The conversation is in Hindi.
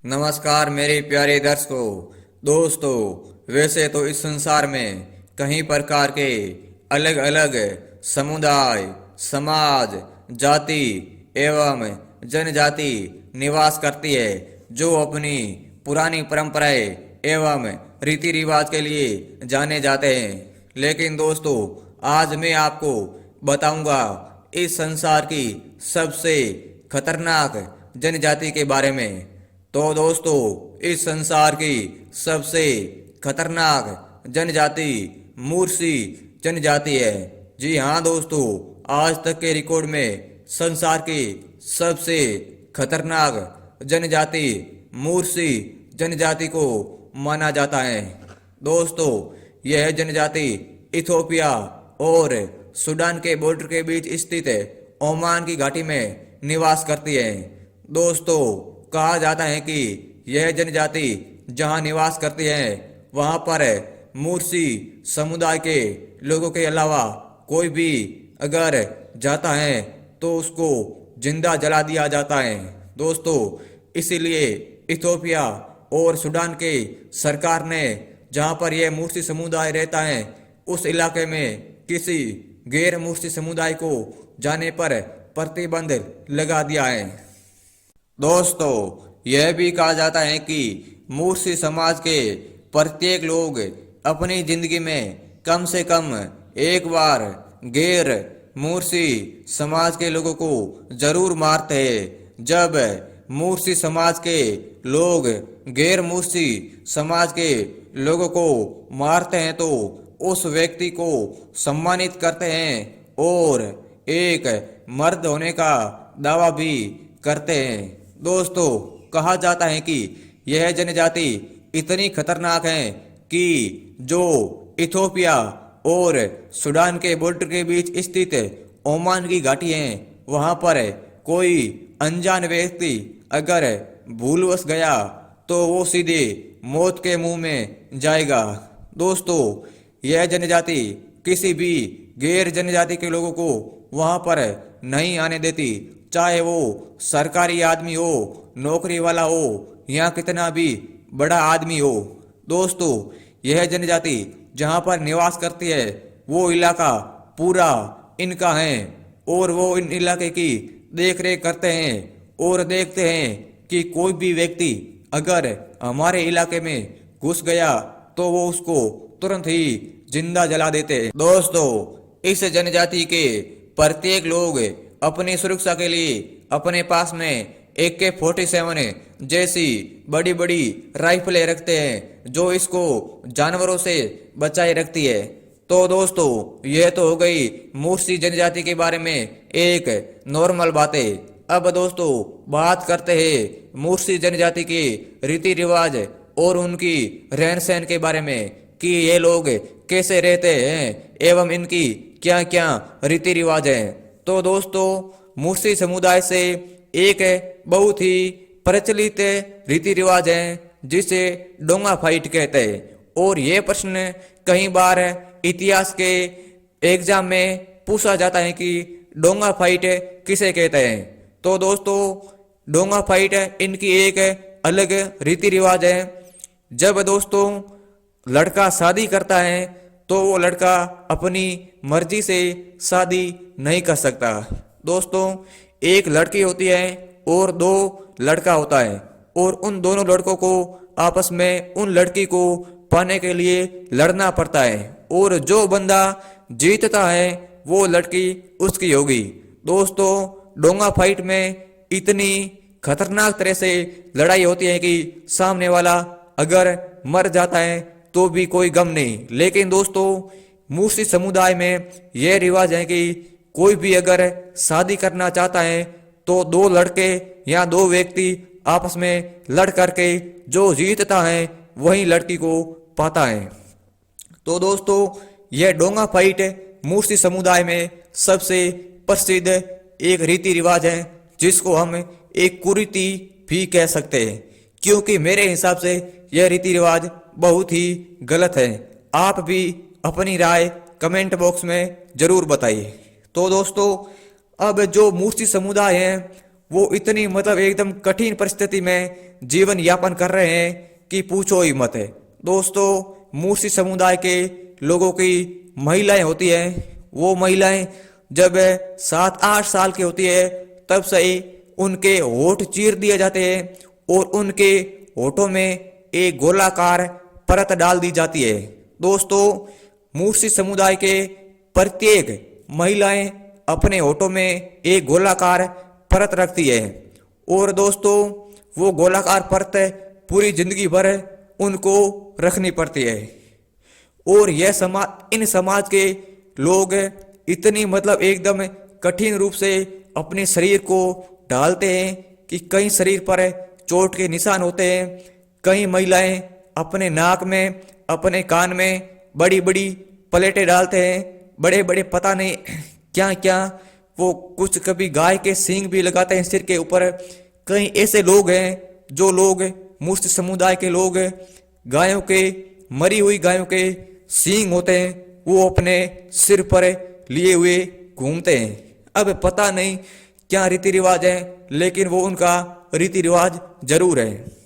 नमस्कार मेरे प्यारे दर्शकों। दोस्तों, वैसे तो इस संसार में कई प्रकार के अलग अलग समुदाय, समाज, जाति एवं जनजाति निवास करती है, जो अपनी पुरानी परंपराएं एवं रीति रिवाज के लिए जाने जाते हैं। लेकिन दोस्तों, आज मैं आपको बताऊंगा इस संसार की सबसे खतरनाक जनजाति के बारे में। तो दोस्तों, इस संसार की सबसे खतरनाक जनजाति मूर्सी जनजाति है। जी हाँ दोस्तों, आज तक के रिकॉर्ड में संसार की सबसे खतरनाक जनजाति मूर्सी जनजाति को माना जाता है। दोस्तों, यह जनजाति इथोपिया और सूडान के बॉर्डर के बीच स्थित ओमान की घाटी में निवास करती है। दोस्तों, कहा जाता है कि यह जनजाति जहां निवास करती है वहां पर मूर्सी समुदाय के लोगों के अलावा कोई भी अगर जाता है तो उसको जिंदा जला दिया जाता है। दोस्तों, इसीलिए इथोपिया और सूडान के सरकार ने जहां पर यह मूर्सी समुदाय रहता है उस इलाके में किसी गैर मूर्सी समुदाय को जाने पर प्रतिबंध लगा दिया है। दोस्तों, यह भी कहा जाता है कि मूर्सी समाज के प्रत्येक लोग अपनी जिंदगी में कम से कम एक बार गैर मूर्सी समाज के लोगों को जरूर मारते हैं। जब मूर्सी समाज के लोग गैर मूर्सी समाज के लोगों को मारते हैं तो उस व्यक्ति को सम्मानित करते हैं और एक मर्द होने का दावा भी करते हैं। दोस्तों, कहा जाता है कि यह जनजाति इतनी खतरनाक है कि जो इथोपिया और सूडान के बॉर्डर के बीच स्थित ओमान की घाटी है वहां पर कोई अनजान व्यक्ति अगर भूलवश गया तो वो सीधे मौत के मुंह में जाएगा। दोस्तों, यह जनजाति किसी भी गैर जनजाति के लोगों को वहां पर नहीं आने देती, चाहे वो सरकारी आदमी हो, नौकरी वाला हो या कितना भी बड़ा आदमी हो। दोस्तों, यह जनजाति जहां पर निवास करती है वो इलाका पूरा इनका है और वो इन इलाके की देख रेख करते हैं और देखते हैं कि कोई भी व्यक्ति अगर हमारे इलाके में घुस गया तो वो उसको तुरंत ही जिंदा जला देते हैं। दोस्तों, इस जनजाति के प्रत्येक लोग अपनी सुरक्षा के लिए अपने पास में AK-47 जैसी बड़ी बड़ी राइफलें रखते हैं जो इसको जानवरों से बचाए रखती है। तो दोस्तों, यह तो हो गई मूर्सी जनजाति के बारे में एक नॉर्मल बातें। अब दोस्तों, बात करते हैं मूर्सी जनजाति के रीति रिवाज और उनकी रहन सहन के बारे में कि ये लोग कैसे रहते हैं एवं इनकी क्या क्या रीति रिवाज हैं। तो दोस्तों, मूर्सी समुदाय से एक बहुत ही प्रचलित रीति रिवाज है जिसे डोंगा फाइट कहते हैं और ये प्रश्न कई बार इतिहास के एग्जाम में पूछा जाता है कि डोंगा फाइट किसे कहते हैं। तो दोस्तों, डोंगा फाइट इनकी एक अलग रीति रिवाज है। जब दोस्तों लड़का शादी करता है तो वो लड़का अपनी मर्जी से शादी नहीं कर सकता। दोस्तों, एक लड़की होती है और दो लड़का होता है और उन दोनों लड़कों को आपस में उन लड़की को पाने के लिए लड़ना पड़ता है और जो बंदा जीतता है वो लड़की उसकी होगी। दोस्तों, डोंगा फाइट में इतनी खतरनाक तरह से लड़ाई होती है कि सामने वाला अगर मर जाता है तो भी कोई गम नहीं। लेकिन दोस्तों, मूर्सी समुदाय में यह रिवाज है कि कोई भी अगर शादी करना चाहता है तो दो लड़के या दो व्यक्ति आपस में लड़ करके जो जीतता है वही लड़की को पाता है। तो दोस्तों, यह डोंगा फाइट मूर्सी समुदाय में सबसे प्रसिद्ध एक रीति रिवाज है जिसको हम एक कुरीति भी कह सकते हैं, क्योंकि मेरे हिसाब से यह रीति रिवाज बहुत ही गलत है। आप भी अपनी राय कमेंट बॉक्स में जरूर बताइए। तो दोस्तों, अब जो मूर्सी समुदाय है वो इतनी मतलब एकदम कठिन परिस्थिति में जीवन यापन कर रहे हैं कि पूछो ही मत है। दोस्तों, मूर्ति समुदाय के लोगों की महिलाएं होती हैं, वो महिलाएं जब 7-8 साल की होती है तब से ही उनके होठ चीर दिए जाते हैं और उनके होठों में एक गोलाकार परत डाल दी जाती है। दोस्तों, मूर्ति समुदाय के प्रत्येक महिलाएं अपने होठों में एक गोलाकार परत रखती है और दोस्तों वो गोलाकार परत पूरी जिंदगी भर उनको रखनी पड़ती है। और यह समाज, इन समाज के लोग इतनी मतलब एकदम कठिन रूप से अपने शरीर को ढालते हैं कि कई शरीर पर चोट के निशान होते हैं। कई महिलाएं अपने नाक में, अपने कान में बड़ी बड़ी प्लेटें डालते हैं, बड़े बड़े पता नहीं क्या क्या, वो कुछ कभी गाय के सींग भी लगाते हैं सिर के ऊपर। कई ऐसे लोग हैं जो लोग, मूर्ति समुदाय के लोग, गायों के, मरी हुई गायों के सींग होते हैं वो अपने सिर पर लिए हुए घूमते हैं। अब पता नहीं क्या रीति रिवाज है, लेकिन वो उनका रीति रिवाज जरूर है।